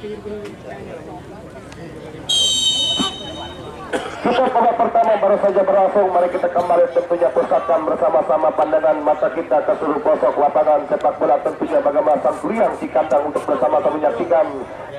Kita babak pertama baru saja berlangsung. Mari kita kembali tentunya pusatkan bersama-sama pandangan mata kita ke seluruh pelosok lapangan sepak bola, tentunya bagaimana sang kuriang si kandang untuk bersama-sama menyaksikan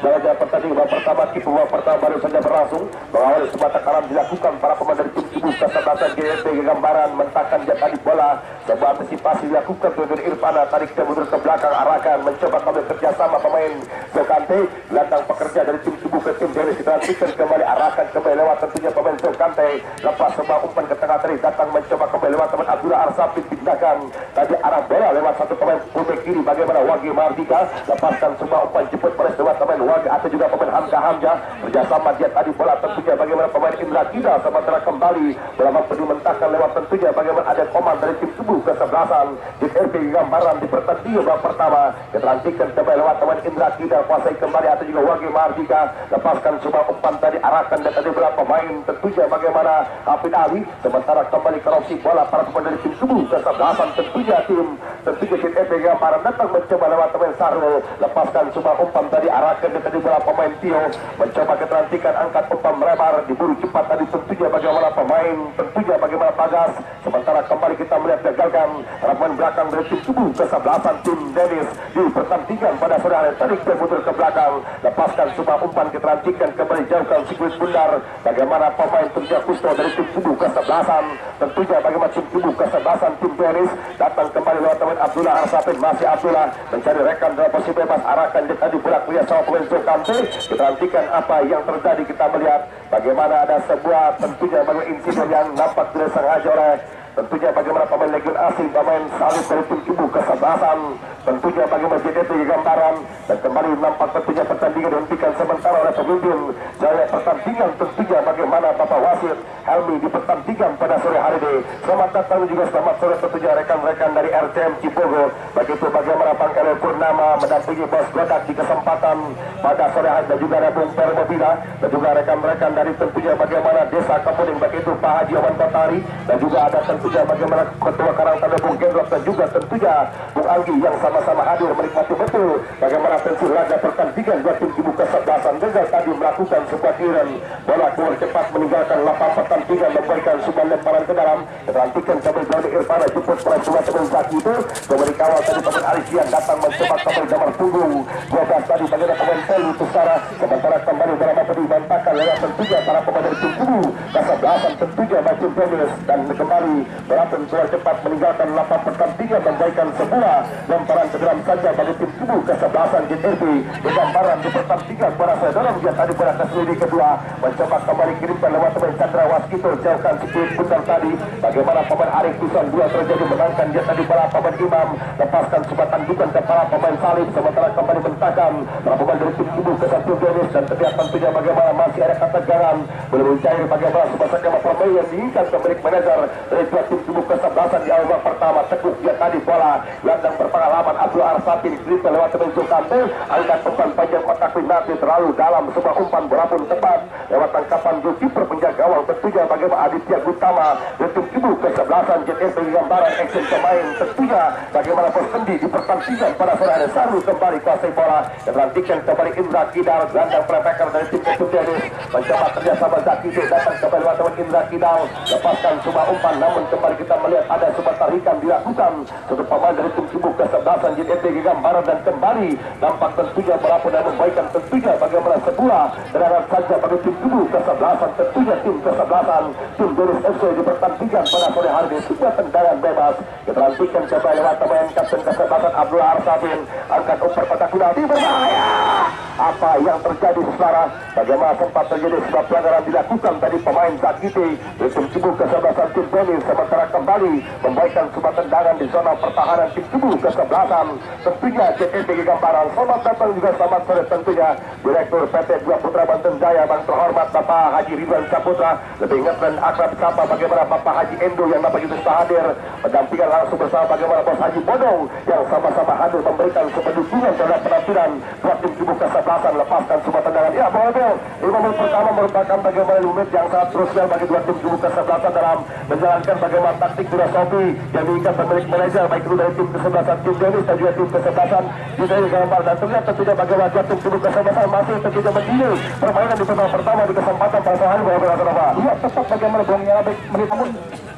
jalannya pertandingan babak pertama. Babak pertama baru saja berlangsung. Mengawali semata karam dilakukan para pemain dari tim tubuh kesebelasan GSP gambaran mentahkan jatah di bola. Sebuah antisipasi dilakukan dari Irfana, tarik ke mundur ke belakang, arahkan mencoba kembali kerjasama pemain Zokante, gelandang pekerja dari tim tubuh ke tim Dennis, ditransikan kembali, arahkan kembali lewat tentunya pemain Zokante, lepas sebuah umpan ke tengah tadi, datang mencoba kembali lewat teman Abdullah Arsafin, pindahkan tadi arah bola lewat satu pemain fullback kiri, bagaimana Wagi Mardika, lepaskan sebuah umpan jemput peres lewat pemain Wagi atau juga pemain Hamzah kerjasama dia tadi bola tentunya bagaimana pemain Indra Kida, sementara kembali bola mampu dimentahkan lewat tentunya bagaimana ada komand dari tim tubuh kesebelasan JRP gambaran di pertandingan babak pertama, ditransikan kembali lewat teman Indra Kida, kuasai kembali atau juga Wagi Mardika, lepaskan sebuah umpan tadi, arahkan dan tadi bola pemain tentunya bagaimana Hafid Ali, sementara kembali korupsi bola para pemain dari tim tubuh kesebelasan tentunya JRP gambaran datang mencoba lewat teman Sarul, lepaskan sebuah umpan tadi, arahkan dan tadi bola pemain Tio, mencoba ketransikan angkat umpan melebar, diburu cepat tadi tentunya bagaimana pemain tentunya bagaimana Bagas, sementara kembali kita melihat gagalkan harapan belakang dari tim tubuh kesebelasan tim Dennis di pertandingan pada sore hari, tarik dan mundur ke belakang, lepaskan sebuah umpan ketransikan kembali jauhkan sikuit bundar, bagaimana pemain tentunya Kusto dari tim tubuh kesebelasan tentunya bagaimana tim tubuh kesebelasan tim Dennis, datang kembali lewat teman Abdullah Arsafin, masih Abdullah mencari rekan dalam posisi bebas, arahkan dia tadi bolak lihat sama pemain Zokante, ketransikan apa yang terjadi, kita melihat bagaimana ada sebuah tentunya bagaimana insiden yang nampak tidak sengaja oleh tentunya bagaimana pemain Legion asing, pemain Salib dari tim tubuh kesebelasan, tentunya bagaimana JDT gambaran, dan kembali nampak tentunya pertandingan dihentikan sementara oleh pemimpin jaya pertandingan tentunya bagaimana Bapak Wasit Helmi di pertandingan pada sore hari ini. Selamat datang juga selamat sore tentunya rekan-rekan dari RCM Cibogo, begitu bagaimana Bang Elel Purnama mendampingi Bos Godak di kesempatan pada sore hari, dan juga ada Bung Permobila, dan juga rekan-rekan dari tentunya bagaimana Desa Kemuning, begitu Pak Haji Awan Batari, dan juga ada tentunya bagaimana Ketua Karangtanda Bung Gendrok, dan juga tentunya Bung Anggi yang sama-sama hadir menikmati betul bagaimana tentu laga pertandingan dua tim tubuh kesebelasan. Gagal tadi melakukan sebuah kirian bola keluar cepat meninggalkan lapangan pertandingan, memberikan sebuah lemparan ke dalam, terlantikan kembali dari Irfana, jemput oleh sebuah teman Zaki itu kembali kawal tadi pemain Alisian, datang mencoba kembali nomor punggung 12 tadi bagaimana pemain Pelu Tusara, sementara kembali dalam apa dibantahkan lewat tentunya para pemain dari tim tubuh kesebelasan tentunya Bacin Dennis, dan kembali berapun keluar cepat meninggalkan lapangan pertandingan, memberikan sebuah lemparan ke dalam saja bagi tim tubuh kesebelasan JRP di gambaran di pertandingan pada saya dalam dia tadi pada keselidi kedua, mencoba kembali kirimkan lewat pemain Chandra Waskito, jauhkan sikit putar tadi bagaimana pemain Arif Tusan dua terjadi menangkan dia tadi para pemain Imam, lepaskan sebuah tandukan ke para pemain Salib, sementara kembali mentahkan para pemain dari tim tubuh kesatuan Dennis, dan terlihat tentunya bagaimana masih ada ketegangan belum mencair bagaimana sebuah skema permainan yang diinginkan pemilik manajer dari dua tim tubuh kesebelasan di awal babak pertama. Tekuk dia tadi bola gelandang berpengalaman Abdul Arsafin dikirimkan lewat teman Zokante, angkat umpan panjang kotak penalti terlalu dalam, sebuah umpan bola pun tepat lewat tangkapan goalkeeper penjaga gawang tentunya bagaimana Aditya Gutama dari tim tubuh kesebelasan JSP gambaran action pemain tentunya bagaimana Posendi di pertandingan pada sore hari. Saru kembali kuasai bola dan rantikan kembali Indra Kidal, gelandang playmaker dari tim kesebelasan Dennis, mencoba kerjasama Zaki datang kembali lewat teman Indra Kidal, lepaskan sebuah umpan, namun kembali kita melihat ada sebuah tarikan dilakukan satu pemain dari tim tubuh kesebelasan JNT gambaran, dan kembali nampak tentunya berapa dan membaikan tentunya bagaimana sebuah serangan saja bagi tim tubuh kesebelasan tentunya tim kesebelasan tim Dennis FC di pertandingan pada sore hari ini. Sebuah tendangan bebas ditelantikan kembali lewat pemain kapten kesebelasan Abdullah Arsafin, angkat umpan kotak penalti berbahaya. Apa yang terjadi saudara, bagaimana sempat terjadi sebuah pelanggaran dilakukan tadi pemain Zakiti dari tim tubuh kesebelasan tim Dennis, sementara kembali memberikan sebuah tendangan di zona pertahanan tim tubuh kesebelasan tentunya JNT gambaran. Selamat datang juga selamat sore tentunya Direktur PT Dua Putra Banten Jaya Bang terhormat Bapak Haji Ridwan Saputra, lebih ingat dan akrab sapa bagaimana Bapak Haji Endo yang dapat itu hadir mendampingan langsung bersama bagaimana Bos Haji Bodong yang sama-sama hadir memberikan sebuah dukungan terhadap penampilan dua tim tubuh kesebelasan, lepaskan semua tendangan. Ya, Bol. 5 menit pertama merupakan bagaimana limit yang sangat krusial bagi dua tim kubu kesebelasan dalam menjalankan bagaimana taktik filosofi yang diikat pemilik manajer baik itu dari tim kesebelasan tim Dennis dan juga tim kesebelasan di sini gambar. Dan terlihat tentunya bagaimana dua tim kubu kesebelasan masih tentunya berdiri permainan di babak pertama di kesempatan pada sore hari beberapa. Iya, tetap bagaimana gongnya baik menit, namun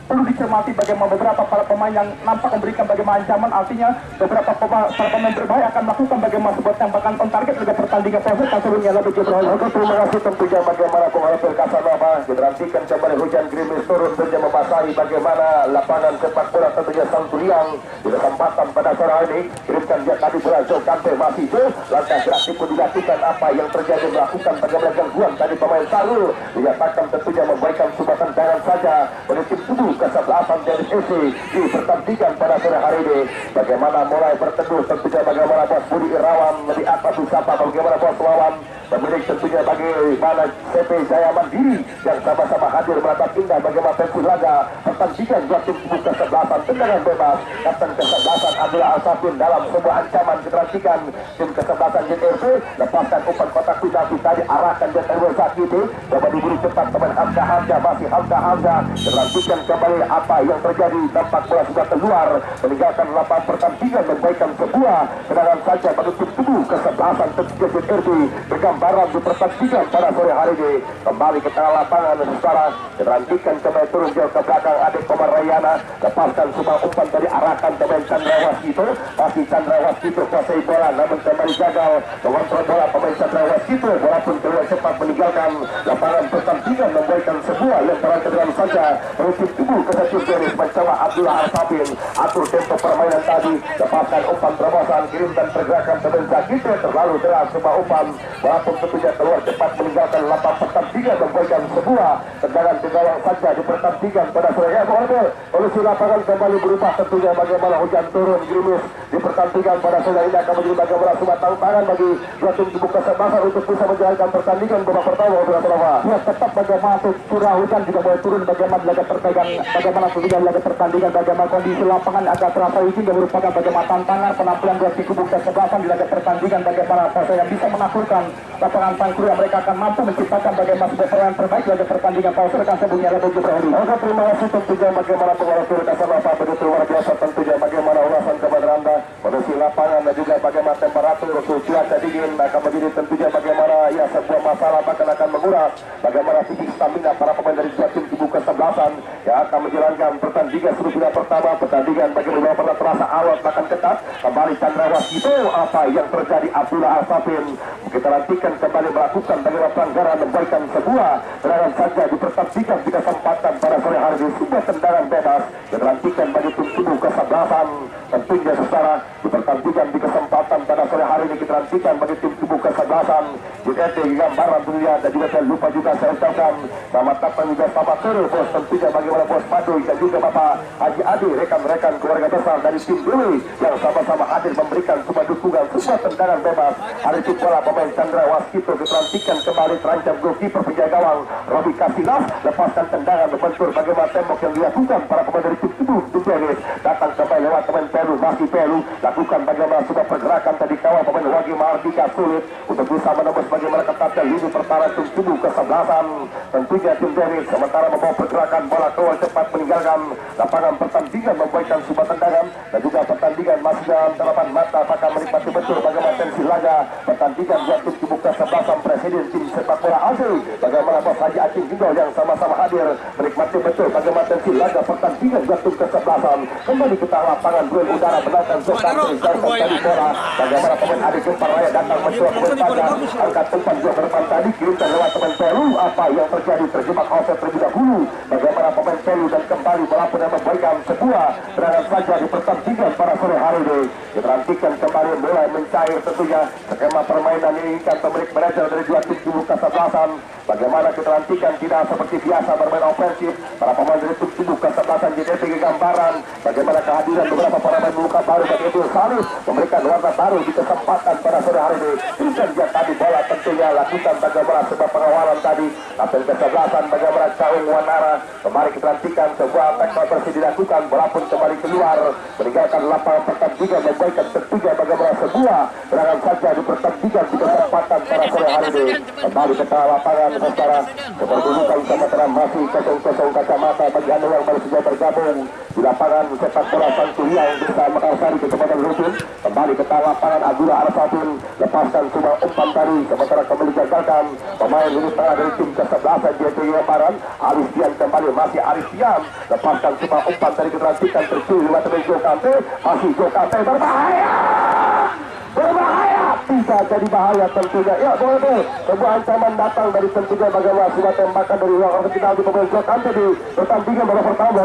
perlu dicermati bagaimana beberapa para pemain yang nampak memberikan bagaimana ancaman. Artinya beberapa para pemain berbahaya akan melakukan bagaimana sebuah tembakan on target juga pertandingan proses kasurnya lebih jauh. Oke, terima kasih tentunya bagaimana pengaruh Casanova diperhatikan kembali hujan gerimis turun saja membasahi bagaimana lapangan sepak bola tentunya Sangkuriang di kesempatan pada sore hari ini. Kirimkan dia tadi bola jauh Kante masih itu langkah gerak pun dilakukan apa yang terjadi melakukan bagaimana gangguan tadi pemain Sarul dinyatakan tentunya memberikan sebuah tendangan saja oleh tim tubuh kesebelasan dari FC di pertandingan pada sore hari ini. Bagaimana mulai berteduh tentunya bagaimana bos Budi Irawan di atas Usapa, bagaimana bos lawan pemilik tentunya bagaimana CP Jaya Mandiri yang sama-sama hadir menatap indah bagaimana tentu laga pertandingan dua tim kubu kesebelasan tendangan bebas. Kapten kesebelasan Abdullah Al-Safin dalam sebuah ancaman keterasikan tim kesebelasan JRP lepaskan umpan kotak penalti tadi arahkan dan Edward Zakiti dapat diberi cepat teman Hamzah masih Hamzah keterasikan kembali apa yang terjadi tampak bola sudah keluar meninggalkan lapangan pertandingan memberikan sebuah tendangan saja bagi tim kubu kesebelasan tentunya JRP bergambaran di pertandingan pada sore hari ini. Kembali ke tengah lapangan secara keterasikan kembali turun jauh ke belakang adik Komar Rayana lepaskan sebuah umpan dari arahkan pemain Chandra Waskito masih Chandra Waskito kuasai bola namun kembali gagal mengontrol bola pemain Chandra Waskito bola pun keluar cepat meninggalkan lapangan pertandingan memberikan sebuah lemparan ke dalam saja menuju tubuh ke satu jenis mencoba Abdullah Al-Sabin atur tempo permainan tadi lepaskan umpan terobosan kirim dan pergerakan pemain Zakito terlalu deras sebuah umpan bola pun tentunya keluar cepat meninggalkan lapangan pertandingan memberikan sebuah tendangan ke gawang saja di pertandingan pada sore hari ini. Kondisi lapangan kembali berubah tentunya bagaimana hujan turun gerimis di pertandingan pada sore ini akan menjadi bagaimana sebuah tantangan bagi dua tim kubu kesebelasan untuk bisa menjalankan pertandingan babak pertama. Ya, tetap bagaimana curah hujan juga boleh turun bagaimana laga pertandingan bagaimana tentunya laga pertandingan bagaimana kondisi lapangan agak terasa izin dan merupakan bagaimana tantangan penampilan dua tim kubu kesebelasan di laga pertandingan bagaimana proses yang bisa menaklukkan lapangan Sangkuriang mereka akan mampu menciptakan bagaimana sebuah peran terbaik laga pertandingan pada sore rekan sebelumnya lebih jauh. Oke, terima kasih tentunya bagaimana pengaruh Casanova begitu luar biasa tentunya bagaimana ulasan kepada Anda kondisi lapangan dan juga bagaimana temperatur cuaca dingin akan menjadi tentunya bagaimana ya sebuah masalah bahkan akan menguras bagaimana fisik stamina para pemain dari dua tim kubu kesebelasan yang akan menjalankan pertandingan seluruh pertama pertandingan bagaimana pernah terasa alot bahkan ketat kembali Chandra Waskito apa yang terjadi Abdullah Al-Safin kita nantikan kembali melakukan bagaimana pelanggaran memberikan sebuah tendangan saja di pertandingan di kesempatan pada sore hari ini sebuah tendangan bebas yang nantikan bagi tim kubu kesebelasan tentunya secara di pertandingan di kesempatan pada sore hari ini kita nantikan bagi tim kubu kesebelasan juga gambaran dunia dan juga saya lupa juga saya ucapkan selamat datang juga selamat sore bos tentunya bagaimana bos Madu dan juga Bapak Haji Adi rekan-rekan keluarga besar dari tim Dewi yang sama-sama hadir memberikan sebuah dukungan sebuah tendangan bebas hari itu bola pemain Chandra Waskito diperhatikan kembali terancam goalkeeper penjaga gawang Robi Kasilas lepaskan tendangan membentur bagaimana tembok yang dilakukan para pemain dari tim tubuh Tujuanis datang kembali lewat pemain Peru masih Peru lakukan bagaimana sebuah pergerakan tadi kawal pemain Wagi Mardika sulit untuk bisa menembus bagaimana ketatnya lini pertahanan tim tubuh kesebelasan tentunya tim Dennis sementara membawa pergerakan bola keluar cepat meninggalkan lapangan pertandingan memberikan sebuah tendangan dan juga pertandingan masih dalam tatapan mata akan menikmati betul bagaimana tensi laga pertandingan dua tim tubuh kesebelasan presiden tim sepak bola Asia bagaimana bos Haji Acing juga yang sama-sama hadir menikmati betul bagaimana tensi laga pertandingan dua tim kesebelasan kembali ke tengah lapangan duel udara menangkan Sultan Rizal tadi bola bagaimana pemain Adi Gempar Raya datang mencoba berpagar angkat umpan dua depan tadi kirimkan lewat pemain Peru apa yang terjadi terjebak offset terlebih dahulu bagaimana pemain Peru dan kembali bola pun memberikan sebuah serangan saja di pertandingan pada sore hari ini diperhatikan kembali mulai mencair tentunya skema permainan ini kan pemilik manajer dari dua tim kubu kesebelasan bagaimana kita nantikan tidak seperti biasa bermain ofensif para pemain dari tim kubu kesebelasan jadi sebagai gambaran bagaimana kehadiran beberapa pemain muka baru bagi Edul Salih memberikan warna baru di kesempatan pada sore hari ini dan dia tadi bola tentunya lakukan bagaimana sebuah pengawalan tadi kapten kesebelasan bagaimana Caung Wanara kembali kita nantikan sebuah tackle bersih dilakukan bola pun kembali keluar meninggalkan lapangan pertandingan memberikan tentunya bagaimana sebuah serangan saja di pertandingan di kesempatan pada sore hari ini. Kembali ke tengah lapangan secara keperdudukan sementara masih 0-0 kacamata bagi Anda yang baru saja bergabung di lapangan sepak bola Santuriang Desa Mekarsari Kecamatan Rusun. Kembali ke tengah lapangan Abdullah Arfafin lepaskan semua umpan tadi sementara kembali gagalkan pemain ini tengah dari tim ke-11 JTY Barat. Alistian kembali masih Alistian lepaskan semua umpan dari keterasikan tercuri lewat dari Jokante, masih Jokante berbahaya bisa jadi bahaya tentunya. Ya boleh sebuah ancaman datang dari tentunya bagaimana sebuah tembakan dari ruang original di pemain Jokante di pertandingan babak pertama.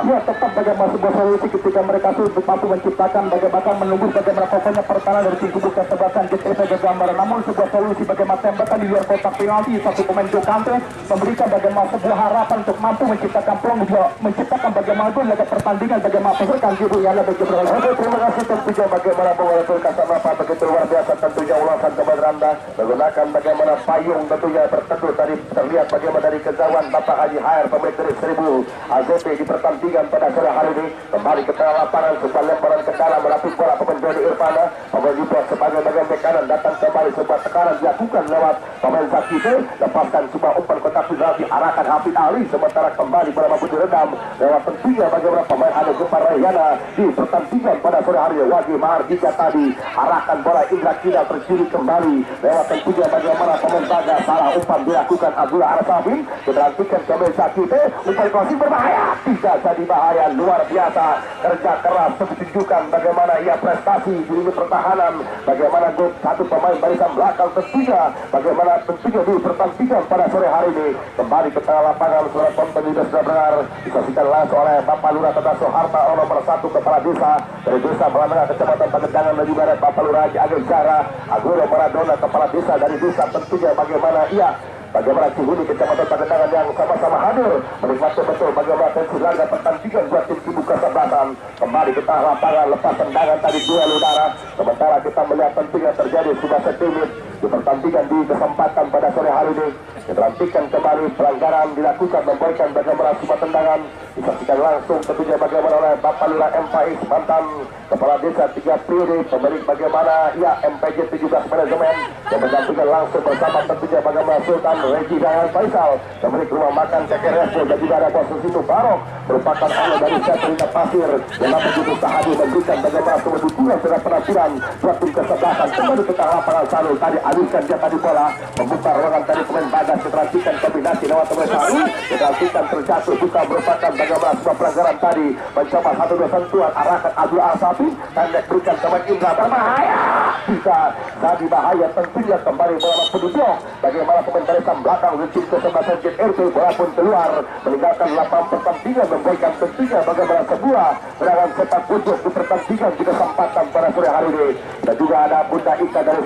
Ya tetap bagaimana sebuah solusi ketika mereka sudah mampu menciptakan bagaimana menunggu bagaimana pokoknya pertahanan dari tim kubu kesebelasan JTP gambar. Namun sebuah solusi bagaimana tembakan di luar kotak penalti satu pemain Jokante memberikan bagaimana sebuah harapan untuk mampu menciptakan peluang juga menciptakan bagaimana itu laga pertandingan bagaimana peserkan gitu ya bagi berolahraga. Oke, terima kasih tentunya bagaimana pengelola kasama begitu luar biasa tentunya ulasan kepada Anda menggunakan bagaimana payung tentunya berteduh tadi terlihat bagaimana dari kejauhan Bapak Haji Hair pemilik dari 1000 AZP di pertandingan pada sore hari ini. Kembali ke tengah lapangan sebuah lemparan ke dalam merapik bola pemain Jody Irfana pemain Jibos sebagai bagian bek kanan datang kembali sebuah tekanan dilakukan lewat pemain Zakite lepaskan sebuah umpan kotak penalti arahkan Hafid Ali sementara kembali bola mampu diredam lewat tentunya bagaimana pemain ada Gempar Rayyana di pertandingan pada sore hari ini. Wagi Mahardika tadi arahkan bola Indra Kida tercuri kembali lewat tentunya bagaimana pemain Baga salah umpan dilakukan Abdullah Arfafin diberhentikan kembali Zakite umpan crossing berbahaya tidak jadi bahaya luar biasa kerja keras menunjukkan bagaimana ia prestasi di lini pertahanan bagaimana gol satu pemain barisan belakang tentunya bagaimana tentunya di pertandingan pada sore hari ini. Kembali ke tengah lapangan suara penonton juga sudah dengar disaksikan langsung oleh Bapak Lurah Tata Soeharta nomor 1 kepala desa dari desa Belanda kecamatan Pagedangan Maju Barat Bapak Lurah Ageng Jara Aguro Maradona kepala desa dari desa tentunya bagaimana ia bagaimana Cihuni kecamatan Pagedangan yang sama-sama hadir menikmati betul bagaimana tensi laga pertandingan buat tim Kubu Kesebelasan. Kembali ke tengah lapangan lepas tendangan tadi duel udara sementara kita melihat tentunya terjadi sudah setimit di pertandingan di kesempatan pada sore hari ini. Diperhatikan kembali pelanggaran dilakukan memberikan bagaimana sebuah tendangan disaksikan langsung tentunya bagaimana oleh Bapak Lurah MPI mantan kepala desa 3 periode pemilik bagaimana ya MPJ 17 manajemen yang mendampingkan langsung bersama tentunya bagaimana Sultan Regi Dayan Faisal pemilik rumah makan Ceker Resto dan juga ada posisi itu Barok merupakan anak dari Setrina Pasir yang dapat juga sahadi memberikan bagaimana sebuah dukungan terhadap penampilan buat tim kesebelasan. Kembali ke tengah lapangan Sarul tadi alihkan dia tadi bola membuka ruangan dari pemain Bagas diperhatikan kombinasi lewat pemain Sarul diperhatikan terjatuh juga merupakan bagaimana sebuah pelanggaran tadi mencoba 1-2 sentuhan arahkan Abdul Arsafi dan berikan pemain Indra berbahaya bisa jadi bahaya tentunya kembali bola penduduk bagaimana pemain barisan belakang tim kesebelasan JRT bola pun keluar meninggalkan lapangan pertandingan memberikan tentunya bagaimana sebuah serangan sepak pojok di pertandingan di kesempatan pada sore hari ini. Dan juga ada Bunda Ika dari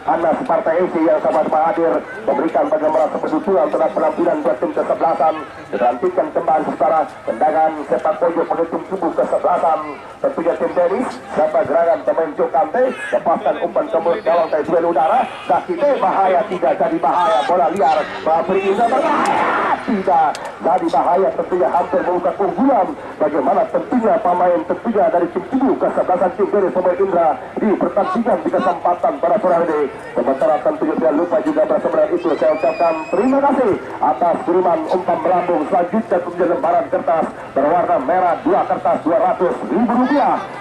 Anna Sparta FC yang sama-sama hadir memberikan bagaimana kepedulian terhadap penampilan buat tim kesebelasan. Dilantikkan kembali secara tendangan sepak pojok pada tim Kubu Kesebelasan tentunya tim tenis siapa gerangan pemain Jokante lepaskan umpan ke gawang dari duel udara Zakite bahaya tidak jadi bahaya bola liar Babri Indra berbahaya tidak jadi bahaya tentunya hampir membuka keunggulan bagaimana tentunya pemain tentunya dari tim Kubu Kesebelasan tim tenis pemain Indra di pertandingan di kesempatan pada sore ini. Sementara tentunya tidak lupa juga bersama itu saya ucapkan terima kasih atas kiriman umpan melambung selanjutnya tentunya lembaran kertas berwarna merah 2 kertas Rp200.000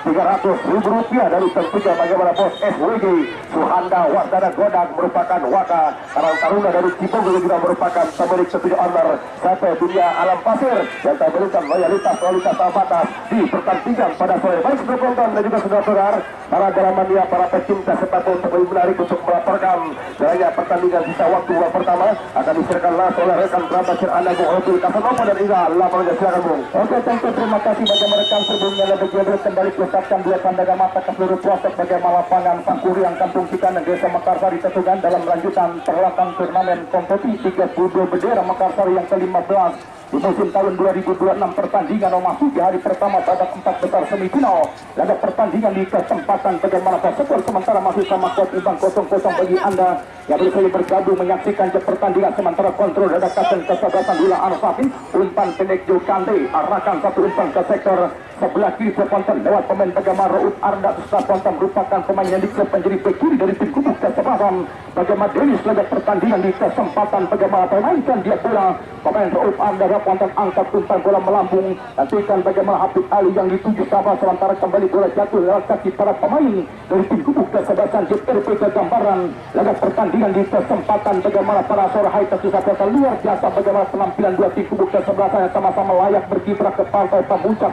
Rp300.000 dari tentunya bagaimana bos SWG Suhanda Wasdana Godang merupakan waka Karang Taruna dari Cipong juga merupakan pemilik tentunya owner sampai dunia alam pasir yang memberikan loyalitas terbatas di pertandingan pada sore. Baik saudara penonton dan juga saudara para jaramania para pecinta sepak bola untuk menarik untuk melaporkan jalannya pertandingan sisa waktu babak pertama akan diserahkan langsung oleh rekan kerabat Anda Bung Opil Kasanova dan Iza laporannya silakan Bung. Oke tentu terima kasih bagaimana rekan sebelumnya lebih jauh kembali mengucapkan dua pandangan mata ke seluruh pelosok bagaimana lapangan Pangkuriang Kampung Cikanang Desa Mekarsari Tetugan dalam lanjutan perhelatan turnamen kompetisi 32 bendera Mekarsari yang ke-15 di musim tahun 2026 pertandingan memasuki hari pertama babak 4 besar semifinal. Laga pertandingan di kesempatan bagaimana skor sementara masih sama kuat imbang 0-0 bagi Anda yang berusaha bergabung menyaksikan pertandingan sementara kontrol dadakan kesebelasan Dula Arfafin umpan pendek Jokante arahkan satu umpan ke sektor sebelah kiri Ponton lewat pemain bagaimana Raut Arda Ponton merupakan pemain yang diklub menjadi bek kiri dari tim Kubuk Kesebelasan. Bagaimana Dennis laga pertandingan di kesempatan bagaimana memainkan dia bola pemain Raut Arda Ponton angkat umpan bola melambung, nantikan bagaimana Habib Ali yang dituju sama sementara kembali bola jatuh lewat kaki para pemain dari tim Kubuk Kesebelasan JRP ke gambaran laga pertandingan di kesempatan bagaimana para sore hai tersusah luar biasa bagaimana penampilan dua tim Kubuk Kesebelasan yang sama-sama layak berkiprah ke partai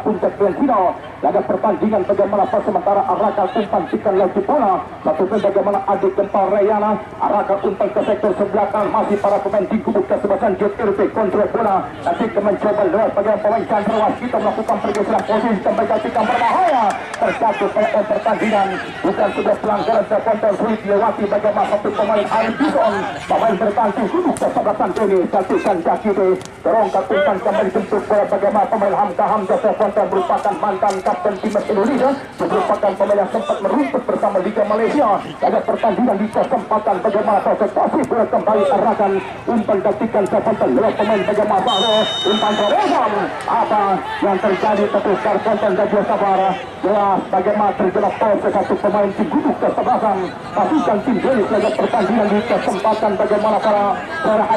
puncak grand final laga pertandingan bagaimana pas sementara Arakal umpan cikan lagi bola satu bagaimana adik Gempal Rayana Arakal umpan ke sektor sebelah kanan masih para pemain tim Kubuk Kesebelasan JRP kontrol bola nanti mencoba lewat bagaimana pemain Chandrawat kita melakukan pergeseran posisi kembali ketika berbahaya terjatuh pada pertandingan bukan sudah pelanggaran terkontrol sulit dilewati bagaimana satu pemain Arif Bison pemain bertangkis Kubuk Kesebelasan ini jatuhkan kaki terongkat umpan kembali jemput bola bagaimana pemain Hamka Hamzah terkontrol merupakan mantan kapten timnas Indonesia merupakan pemain yang sempat merumput bersama Liga Malaysia laga pertandingan di kesempatan bagaimana konsentrasi bola kembali arahkan umpan datikan terkontrol lewat pemain bagaimana Bahro umpan terobosan apa yang terjadi terus Karponton dan Jasa Sabara jelas bagaimana terjelas pose satu pemain tim Kubuk Kesebelasan pasukan tim Denis laga pertandingan di kesempatan bagaimana para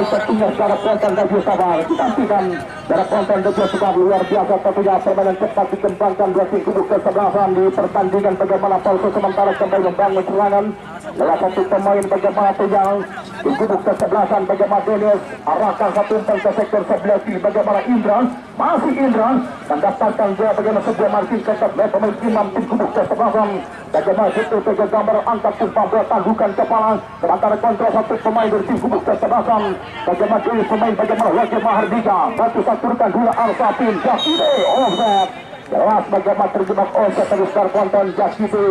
Aisyah Tunggal Karponton dan Jasa Sabara ditantikan Karponton dan Jasa Sabara luar biasa tentunya permainan cepat dikembangkan dua tim Kubuk Kesebelasan di pertandingan bagaimana pose sementara kembali membangun serangan lewat satu pemain bagaimana yang di Kubuk Kesebelasan bagaimana Denis arahkan satu umpan ke sektor sebelah kiri bagaimana Indra masih Indra mendapatkan dia bagaimana sebuah marking ketat oleh pemain imam tim Kubuk Kesebelasan bagaimana itu ke gambar angkat umpan bola tanggukan kepala sementara kontrol satu pemain dari tim Kubuk Kesebelasan bagaimana dari pemain bagaimana Wajib Mahardika batu saturkan dua Arsafin Jakide offset jelas bagaimana terjebak offset dari Karponton Jakide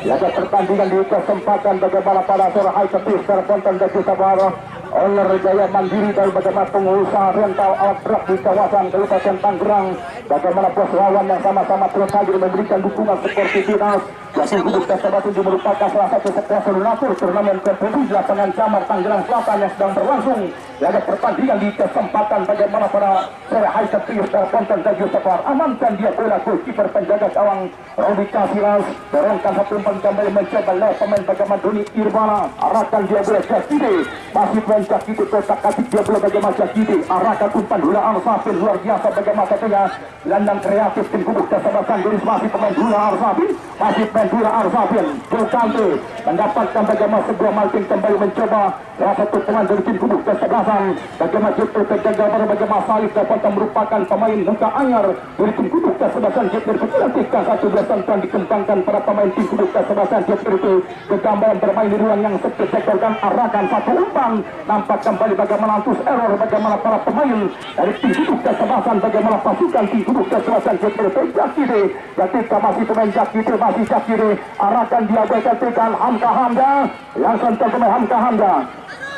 laga pertandingan di kesempatan bagaimana pada sore hari ketis Karponton dan Jasa Sabara oleh Jaya Mandiri dari bagaimana pengusaha rental alat berat di kawasan Kabupaten Tangerang bagaimana bos lawan yang sama-sama terus hadir memberikan dukungan sportivitas Tim Kubuk Kesebelasan itu merupakan salah satu sponsor donatur turnamen kompetisi di lapangan Camar Tangerang Selatan yang sedang berlangsung laga pertandingan di kesempatan bagaimana pada sore hari ketis Karponton dan Jasa Sabara amankan dia bola kiper penjaga gawang Rodi Kasilas dorongkan satu umpan kembali mencoba lewat pemain bagaimana Doni Irbana arahkan dia bola Jakide masih pemain Jakide kotak kasih dia bola bagaimana Jakide arahkan umpan Hula Arsafin luar biasa bagaimana satunya landang kreatif tim Kubuk Kesebelasan Denis masih pemain Hula Arsafin masih pemain Hula Arsafin Jokante mendapatkan bagaimana sebuah marking kembali mencoba lewat satu pemain dari tim Kubuk Kesebelasan bagaimana Jepter terjaga baru bagaimana Salih dapat merupakan pemain muka anyar dari tim Kubuk Kesebelasan Jepter ketika satu belasan dan dikembangkan para pemain tim Kubuk Kesebelasan Jepter itu kegambaran bermain di ruang yang sektorkan arahkan satu umpan nampak kembali bagaimana antus error bagaimana para pemain dari tim Kubuk Kesebelasan bagaimana pasukan tim Kubuk Kesebelasan Jepter Jakide ketika masih pemain Jakide masih Jakide arahkan dia berkatikan Hamka Hamda yang sentuh pemain Hamka Hamda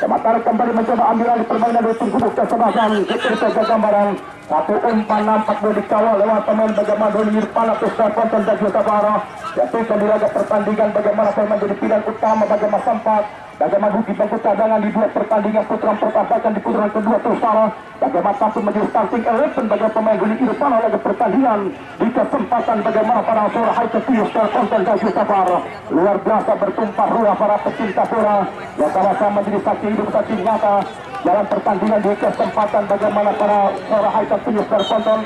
sementara kembali mencoba ambil alih permainan dari tim Kubuk Kesebelasan Jepter kegambaran satu umpan nampak boleh dikawal lewat pemain bagaimana Doni Irfana Karponton dan Jasa Sabara ketika di laga pertandingan bagaimana pemain jadi pilihan utama bagaimana sempat bagaimana Duki bangku cadangan di dua pertandingan putaran pertama di putaran kedua terus salah bagaimana satu menjadi starting 11 bagaimana pemain Doni Irfana laga pertandingan di kesempatan bagaimana para sore hai ketis Karponton dan Jasa Sabara luar biasa bertumpah ruah para pecinta bola yang sama-sama menjadi saksi hidup saksi nyata dalam pertandingan di kesempatan bagaimana para sore hai ketis Karponton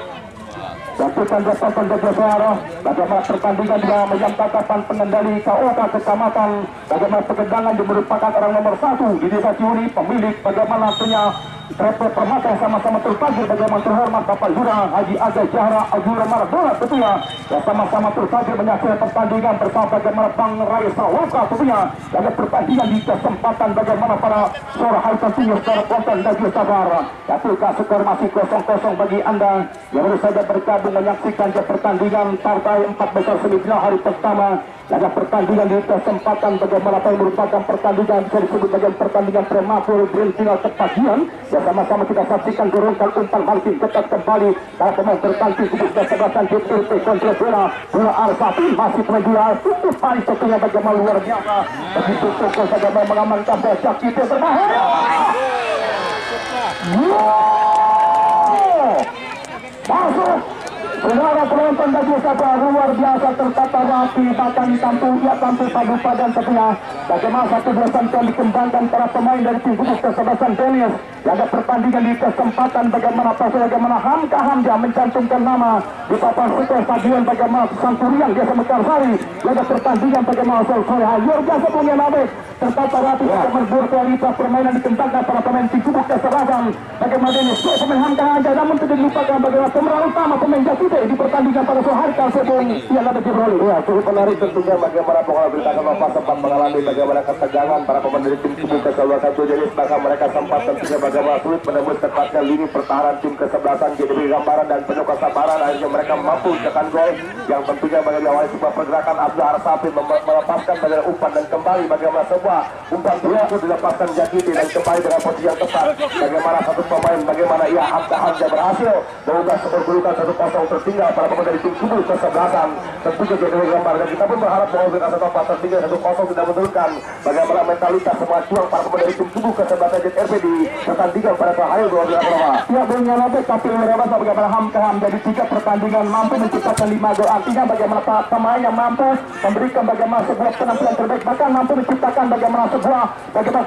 Jatuhkan Karponton dan Jasa Sabara bagaimana pertandingan dia menyantakapan pengendali KOK kecamatan bagaimana pegangan dia merupakan orang nomor 1 di desa Ciuni pemilik bagaimana punya Trepe Permata yang sama-sama terpagir bagaimana terhormat Bapak Lurah Haji Aga Jahra Azura Maradona tentunya yang sama-sama terpagir menyaksikan pertandingan bersama bagaimana Bang Rai Sawaka tentunya laga pertandingan di kesempatan bagaimana para sore hari tentunya Karponton dan Jasa Sabara ketika skor masih 0-0 bagi anda yang baru saja bergabung menyaksikan pertandingan partai 4 besar semifinal hari pertama laga pertandingan di kesempatan bagaimana yang merupakan pertandingan bisa disebut bagian pertandingan prematur grand final kepagian yang sama-sama kita saksikan dorongkan umpan marking ketat kembali para pemain tertangkis Kubuk Kesebelasan JPT kontra bola Arsafin masih pemain tutup paling tentunya bagaimana luar biasa begitu Toko saja mengamankan bola Jakite berbahaya masuk Saudara penonton bagi siapa luar biasa tertata rapi, bahkan tampil padu-padan setia. Bagaimana satu belasan yang dikembangkan para pemain dari tim gugus kesebelasan Dennis. Laga pertandingan di kesempatan bagaimana Hamka mencantumkan nama di papan super stadion bagaimana Sangkuriang Desa Mekarsari. Laga pertandingan bagaimana Solsoya luar biasa punya Nabek tertata rapi, berkualitas permainan dikembangkan para pemain tim gugus kesebelasan bagaimana Dennis. Pemain Hamka aja namun tidak dilupakan bagaimana pemeran utama pemain Jasute di pertandingan pada sore hari tersebut. Ia Nabek Jibril. Ya, cukup menarik tentunya bagaimana pengolah beritakan Bapak sempat mengalami bagaimana ketegangan para pemain dari tim kubu kesebelasan Jenis, maka mereka sempat tentunya bagaimana sulit menembus tepatnya lini pertahanan tim kesebelasan. Jadi beri gambaran dan penuh kesabaran akhirnya mereka mampu tekan gol yang tentunya bagaimana diawali sebuah pergerakan Abdul Arsafin melepaskan bagaimana umpan dan kembali bagaimana sebuah umpan berikut dilepaskan Jakiti dan kembali dengan posisi yang tepat. Bagaimana satu pemain bagaimana ia Hamza berhasil mengubah kedudukan 1-0 tertinggal para pemain dari tim kubu kesebelasan. Tentunya jadi beri gambaran dan kita pun berharap bahwa dengan 1-0 tertinggal 1-0 tidak menurunkan bagaimana mentalitas semua juang para pemain dari tim kubu kesebelasan JRP di pertandingan pada hari 12 Oktober. Ya punya Nabek tapi merasa bagaimana Hamka jadi 3 pertandingan mampu menciptakan 5 gol. Artinya bagaimana pemain yang mampu memberikan bagaimana sebuah penampilan terbaik, bahkan mampu menciptakan bagaimana sebuah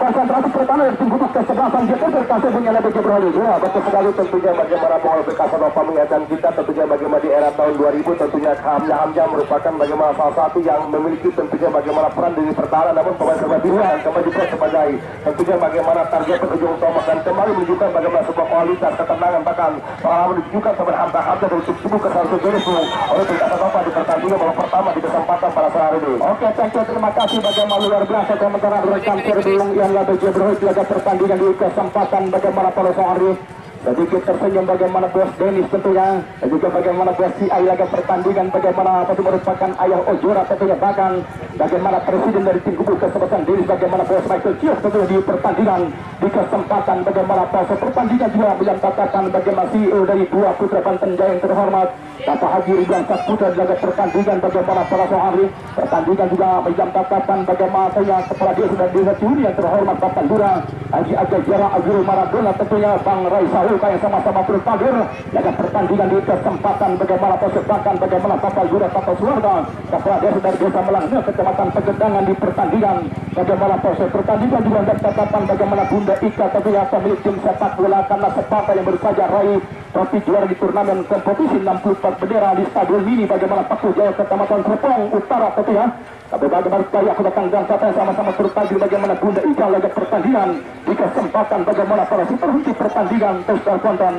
konsentrasi pertahanan dari tim gugus kesebelasan JRP kasih punya Nabek Jibril. Ya betul sekali tentunya bagaimana pengolah berkasa Bapak mengingatkan kita tentunya bagaimana di era tahun 2000 tentunya Hamza merupakan bagaimana salah satu yang memiliki tentunya bagaimana peran di pertahanan namun pemain serba biru dan kembali juga sebagai tentunya bagaimana target ujung tombak dan kembali menunjukkan bagaimana sebuah kualitas ketenangan bahkan pengalaman ditunjukkan kepada Hamza dari tim kubu kesebelasan Jenis oleh berkasa Bapak di pertandingan babak pertama di kesempatan pada sore hari ini. Oke, thank you, terima kasih bagaimana luar biasa komentar rekan Serbiung yang Nabek Jibril laga pertandingan di kesempatan bagaimana pada sore hari. Sedikit tersenyum bagaimana bos Dennis tentunya dan juga bagaimana bos CI laga pertandingan bagaimana apa itu merupakan ayah Ojora tentunya bahkan bagaimana presiden dari tim gugus kesebelasan Dennis bagaimana bos Michael Chief tentunya di pertandingan di kesempatan bagaimana proses pertandingan juga yang katakan bagaimana CEO dari dua putra Banten Jaya yang terhormat Bapak Haji Ridwan Saputra di laga pertandingan bagaimana pada sore hari pertandingan juga yang katakan bagaimana saya kepala desa dan desa Curi yang terhormat Bapak Lura Haji Agak Jara Azrul Maradona tentunya Bang Raisa yang sama-sama berpadir laga pertandingan di kesempatan bagaimana persepakan bagaimana kapal jura kapal keluarga kepala desa dari desa Melangnya kecamatan Pegedangan di pertandingan bagaimana proses pertandingan juga dikatakan bagaimana Bunda Ika tentunya pemilik tim sepak bola karena sepapa yang baru saja raih trofi juara di turnamen kompetisi 64 bendera di Stadion Mini bagaimana Paku Jaya kecamatan Serpong Utara tentunya tapi bagaimana saya aku datang dan saya sama-sama berpadir bagaimana Bunda Ika laga pertandingan di kesempatan bagaimana para superhenti pertandingan konten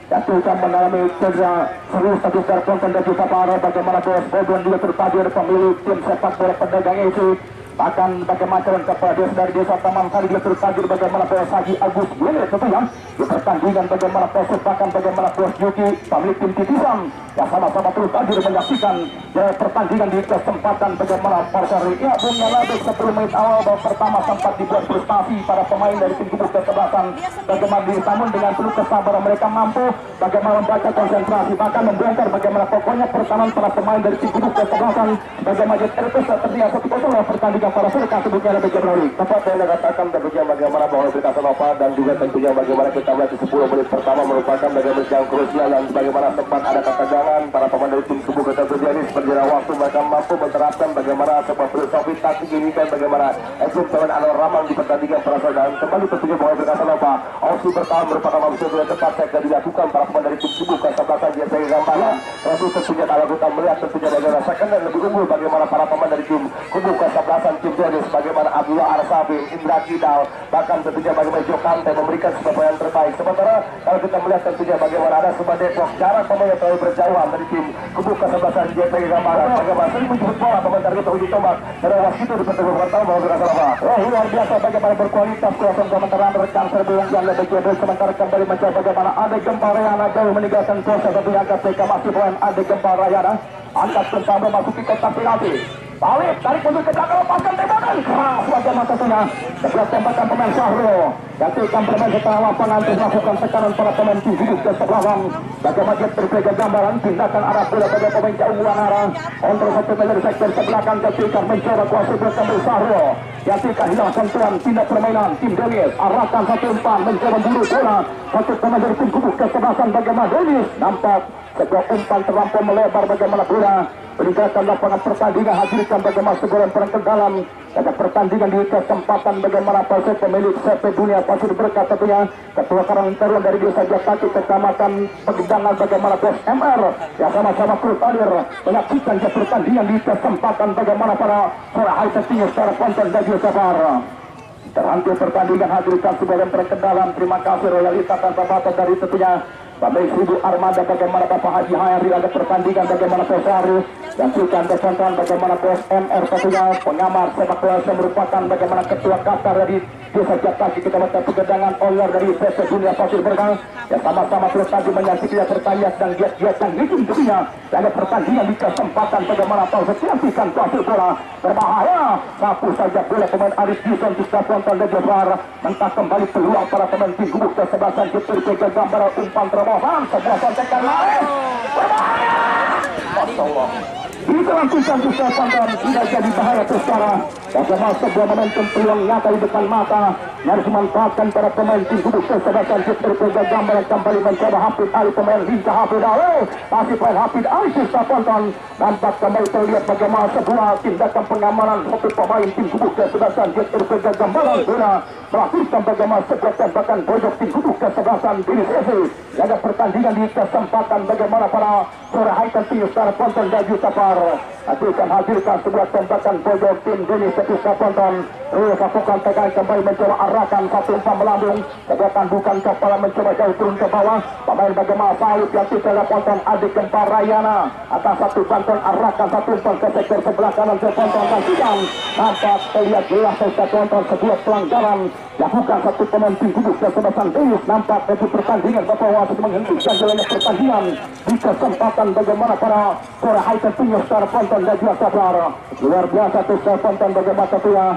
jatuh dan mengalami cedera serius tapi secara konten dan juga para bagaimana bos Bodon juga terpadir pemilik tim sepak bola pedagang itu bahkan bagaimana kepala desa dari desa Taman Sari dia terpadir bagaimana bos Haji Agus Wile tentunya di pertandingan bagaimana proses bahkan bagaimana bos Yuki pemilik tim Titisan yang sama-sama terpadir menyaksikan pertandingan di kesempatan bagaimana Parsari ya punya Nabek 10 menit awal babak pertama sempat dibuat frustasi para pemain dari tim gugus kesebelasan bagaimana namun dengan penuh kesabaran mereka mampu bagaimana membaca konsentrasi bahkan membongkar bagaimana pokoknya pertahanan para pemain dari tim gugus kesebelasan bagaimana JRP terlihat 1-0 pertandingan para serkan sebutnya Nabek Jibril. Tepat yang dikatakan tentunya bagaimana bahwa berkasa Nova dan juga tentunya bagaimana kita melihat di 10 menit pertama merupakan bagaimana yang krusial dan bagaimana sempat ada ketegangan para pemain dari tim kubu kesebelasan Jenis berjalan waktu mereka mampu menerapkan bagaimana sebuah filosofi taktik ini dan bagaimana ekip pemain Anwar Ramang di pertandingan para serkan dan kembali tentunya bahwa berkasa Nova opsi bertahan merupakan opsi yang tepat yang dilakukan para pemain dari tim kubu kesebelasan Jenis dari gambaran tapi tentunya kalau kita melihat tentunya bagaimana second dan lebih unggul bagaimana para pemain dari tim kubu kesebelasan tim Jenis bagaimana Abdullah Arsafin, Indra Kidal bahkan tentunya bagaimana Jokante memberikan sebuah yang terbaik sementara kalau kita melihat tentunya bagaimana ada sebuah Depok jarak pemain yang terlalu berjauhan dari tim kubu kesebelasan JPG Gambaran bagaimana sering menjemput bola pemain target uji tombak dan wasit itu di pertandingan pertama bahwa berkasa apa luar biasa bagaimana berkualitas kuasa komentar rekan Serbiung yang Nabek Jibril sementara kembali mencoba bagaimana ada gempa Rayana jauh meninggalkan kuasa tentunya angkat TK masih poin ada gempa Rayana angkat pertama masuki kotak penalti balik tarik mundur ke belakang lepaskan tembakan keras wajah mata tentunya sebelah tembakan pemain Sahro gantikan bermain setelah lapangan untuk melakukan tekanan para pemain tim gugus kesebelasan bagaimana dia terjaga gambaran tindakan arah bola pada pemain jauhan arah kontrol 1 meter sektor sebelahkan gantikan mencoba kuasa bersama Sahro gantikan hilang sentuhan tindak permainan tim Dennis arahkan satu umpan mencoba buru bola satu pemain dari tim gugus kesebelasan bagaimana Dennis nampak sebuah umpan terlampau melebar bagaimana bola meninggalkan lapangan pertandingan, hadirkan bagaimana segoran perang ke dalam pada pertandingan di kesempatan bagaimana pasir pemilik CP Dunia Pasir Berkat tentunya ketua Karang Taruna dari Desa Jataki Kecamatan Pegedangan bagaimana Bos MR yang sama-sama bertalir menyaksikan pertandingan di kesempatan bagaimana para hai tentunya secara konten dan juga sabar. Terhenti pertandingan, hadirkan sebagian perkendalan. Terima kasih royalitas tanpa batas dari tentunya Bapak Ibu Armada bagaimana Bapak Haji Hayari ada pertandingan bagaimana Pesari dan silakan desontan bagaimana Bos MR tentunya pengamat sepak bola yang merupakan bagaimana ketua Qatar dari Desa Jataki Kecamatan Pegedangan owner dari PC Dunia Pasir Berkah yang sama-sama terus tadi menyaksikan pertandingan dan giat-giat yang bikin tentunya ada pertandingan di kesempatan bagaimana Pasir siapkan pasir bola berbahaya sapu saja bola pemain Arif Gison bisa konten dan Jafar mentah kembali peluang para pemain tim gubuk kesebelasan kita gambar umpan terobosan sebuah kontekan lain berbahaya. Masya itu langsungkan bisa konten tidak jadi bahaya secara bagaimana sebuah momentum peluang nyata di depan mata harus dimanfaatkan para pemain tim gubuk kesebelasan kita gambar kembali mencoba Hafid Ali pemain lincah Hafid Ali masih pemain Hafid Ali bisa konten nampak kembali terlihat bagaimana sebuah tindakan pengamanan satu pemain tim gubuk kesebelasan kita gambaran bola melakukan bagaimana sebuah tembakan pojok tim gubuk kesebelasan Bilis Esi ada pertandingan di kesempatan bagaimana para suara haikan tim secara konten dan Jutapar akan hadirkan sebuah tembakan pojok tim Bilis Esi konten lakukan tekan kembali mencoba arahkan satu umpan melambung sebuah tandukan kepala mencoba jauh turun ke bawah pemain bagaimana Salib yang tidak konten adik kembar Rayana atas satu bantuan arahkan satu umpan ke sektor sebelah kanan ke konten dan sidang nampak terlihat jelas ke konten sebuah pelanggaran lakukan satu pemain tim gubuk kesebelasan Bilis nampak dari pertandingan Bapak wasit menghentikan jalannya pertandingan di kesempatan bagaimana para suara haikan punya secara konten dan juga sabar luar biasa tuh konten bagaimana tentunya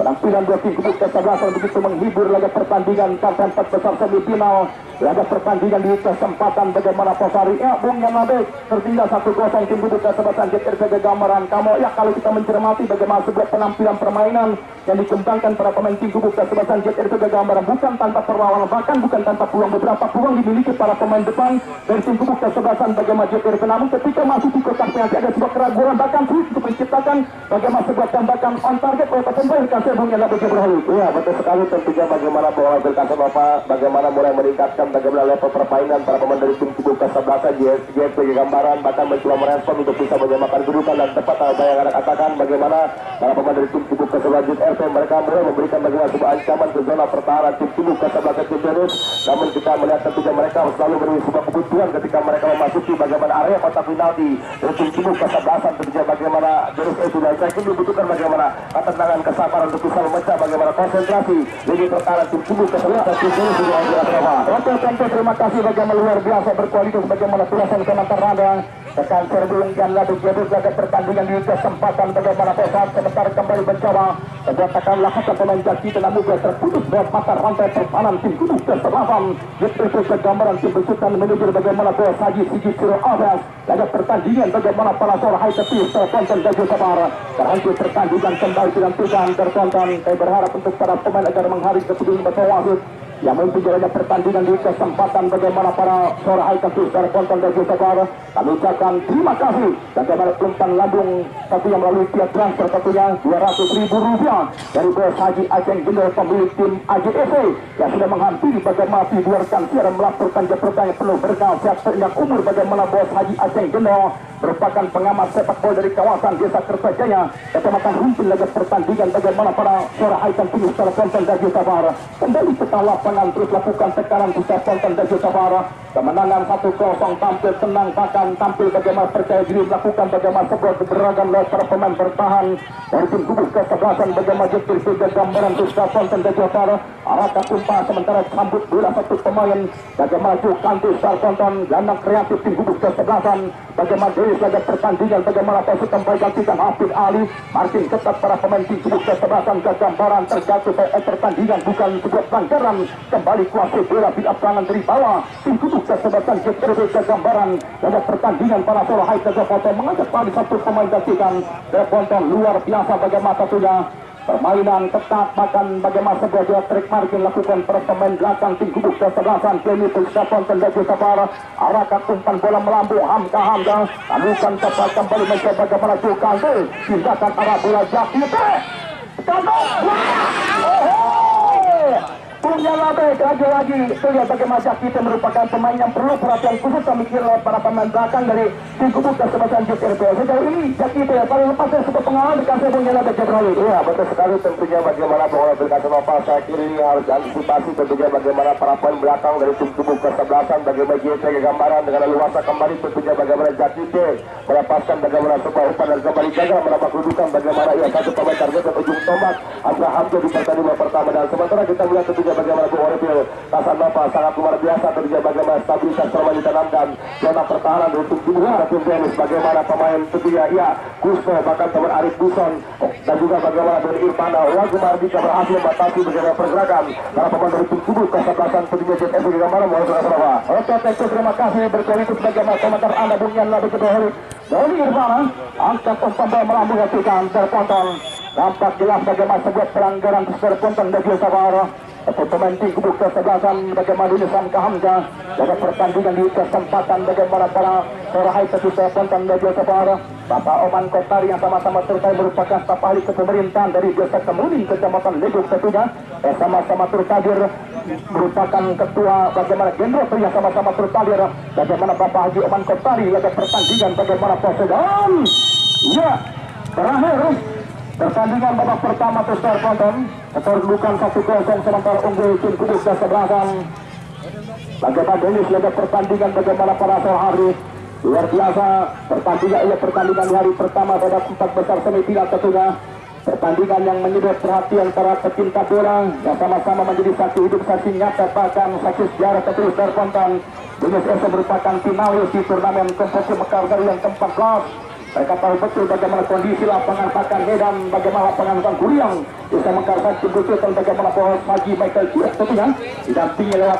penampilan dua tim gubuk kesebelasan begitu menghibur laga pertandingan kampanye 4 besar semifinal laga pertandingan di kesempatan bagaimana Pasari ya Bung Yanabek tertinggal 1-0 tim gubuk kesebelasan JRPG gambaran kamu ya kalau kita mencermati bagaimana sebuah penampilan permainan yang dikembangkan para pemain tim gubuk kesebelasan JRPG gambaran bukan tanpa perlawanan bahkan bukan tanpa peluang beberapa peluang dimiliki para pemain depan dari tim gubuk kesebelasan bagaimana JRPG namun ketika masuk di kotak penalti ada sebuah keraguan bahkan sulit untuk menciptakan bagaimana sebuah tembakan on target oleh pemain kasih Bung Yanabek berhalu. Iya betul sekali tentunya bagaimana bola berkasih Bapak bagaimana mulai meningkatkan bagaimana level permainan para pemain dari tim gubuk kesebelasan JRPG gambaran bahkan mencoba merespon untuk bisa menyamakan kedudukan dan tepat apa yang anda katakan bagaimana para pemain dari tim gubuk kesebelasan JRP mereka mulai memberikan bagaimana sebuah ancaman ke zona pertahanan tim gubuk kesebelasan Timberus namun kita melihat tentunya mereka selalu beri sebuah kebutuhan ketika mereka memasuki bagaimana area kotak penalti dari tim gubuk kesebelasan tentunya bagaimana Jerus itu dan saya kini dibutuhkan bagaimana ketenangan kesabaran untuk bisa memecah bagaimana konsentrasi lini pertahanan tim gubuk kesebelasan Timberus di Tentu terima kasih bagaimana luar biasa berkualitas bagaimana tulasan komentar Rada tekan serbung dan lalu jadul laga pertandingan di kesempatan bagaimana Pesat sebentar kembali mencoba tekan lakukan pemain jaki dan mudah terputus buat mata rantai pertahanan tim gubuk kesebelasan JRPG gambaran tim besutan menuju bagaimana Bos Haji Sigit Siro Abbas laga pertandingan bagaimana para suara hai tepi terkonten dan sabar terhenti pertandingan kembali dilakukan terkonten saya berharap untuk para pemain agar menghargai keputusan Bapak wasit yang memimpin jalannya pertandingan di kesempatan bagaimana para suara high tentu secara konten dan juga sabar kami ucapkan terima kasih bagaimana pelumpang lambung satu yang melalui tiap transfer tentunya Rp200.000 dari Bos Haji Aceng Gendel pemilik tim AJFC yang sudah menghampiri bagaimana diluarkan siaran melaporkan pertandingan penuh berkah sehat seingat umur bagaimana Bos Haji Aceng Gendel merupakan pengamat sepak bola dari kawasan Desa Kertajaya Kecamatan Rumpin laga pertandingan bagaimana para suara high tentu secara konten dan juga sabar kembali ke lapangan terus lakukan tekanan bisa konten dan juga sabar kemenangan 1-0 tampil tenang bahkan tampil bagaimana percaya diri melakukan bagaimana sebuah beragam lewat para pemain bertahan dari tim gubuk kesebelasan bagaimana JRPG gambaran terus konten dan juga sabar arahkan tumpah sementara sambut bola satu pemain bagaimana kantus secara konten gelandang kreatif tim gubuk kesebelasan bagaimana dari laga pertandingan bagaimana pasukan gantikan Hafid Ali marking ketat para pemain tim gubuk kesebelasan gambaran terjatuh pertandingan bukan sebuah pelanggaran kembali kuasai bola di lapangan dari bawah tim gubuk kesebelasan JRPG gambaran laga pertandingan para suara high foto mengajak pada satu pemain gantikan terkonten luar biasa bagaimana tentunya permainan ketat, bahkan bagaimana sebuah jawa trik margin lakukan para pemain belakang tim kubuk kesebelasan Kemi Pusapon Tendaki Sabara, arahkan umpan bola melambung Hamka lakukan cepat kembali mencoba bagaimana Tukang pindahkan arah bola Jakite punya labek lagi lihat bagaimana Jakite merupakan pemain yang perlu perhatian khusus memikir para pemain belakang dari tim kubuk kesebelasan JRP. Sejauh ini Jakite paling lepas dari sebuah pengalaman dikasih punya labek Jabrali. Iya betul sekali, tentunya bagaimana pengelola Pilkada Nopal saya kira ini harus antisipasi tentunya bagaimana para pemain belakang dari tim kubuk kesebelasan, bagaimana JT gambaran dengan luasa kembali tentunya bagaimana Jakite melepaskan bagaimana sebuah umpan dan kembali gagal menambah kedudukan bagaimana satu pemain target ke ujung tombak Abraham di pertandingan pertama, dan sementara kita melihat tentunya bagaimana Bung Orepil Kasar Nopal sangat luar biasa tentunya bagaimana stabilitas permain ditanamkan zona pertahanan dari tim kubuk tim tenis, bagaimana pemain tentunya Kusno bahkan teman Arif Buson dan juga bagaimana dari Irfana Wagu Mardika berhasil membatasi bagaimana pergerakan para pemain dari tim kubuk kesebelasan tentunya JTF bagaimana mohon saudara. Oke, terima kasih berkualitas bagaimana komentar Anda Bung Yan Labek dari Irfana angkat umpan bola melambung hasilkan terponton. Nampak jelas bagaimana sebuah pelanggaran terponton dari Sabara. Pemain tim kubuk kesebelasan bagaimana Nisan Kahamja jaga pertandingan di kesempatan bagaimana para Sorahai tertutup ponton dari Sabara. Bapak Oman Kotari yang sama-sama terkait merupakan staf ahli kepemerintahan dari Desa Kemuning Kecamatan Legok tentunya, sama-sama terkadir merupakan ketua bagaimana Jenderal yang sama-sama terkadir bagaimana Bapak Haji Oman Kotari jaga pertandingan bagaimana prosedan. Ya, terakhir pertandingan babak pertama terponton kedudukan 1-0 sementara unggul tim kubuk kesebelasan. Bagaimana Denis laga pertandingan bagaimana para hari luar biasa pertandingan di hari pertama babak 4 besar semifinal tentunya, pertandingan yang menyedot perhatian para pecinta bola yang sama-sama menjadi saksi hidup, saksi nyata, bahkan saksi sejarah terus terponton. Denis FC merupakan finalis di turnamen kompetisi Mekar yang ke-14. Mereka tahu betul bagaimana kondisi lapangan Pakan Medan, bagaimana lapangan Kuriang bisa mengkarkan betul bagaimana Haji Michael Ciak tentunya didampingi lewat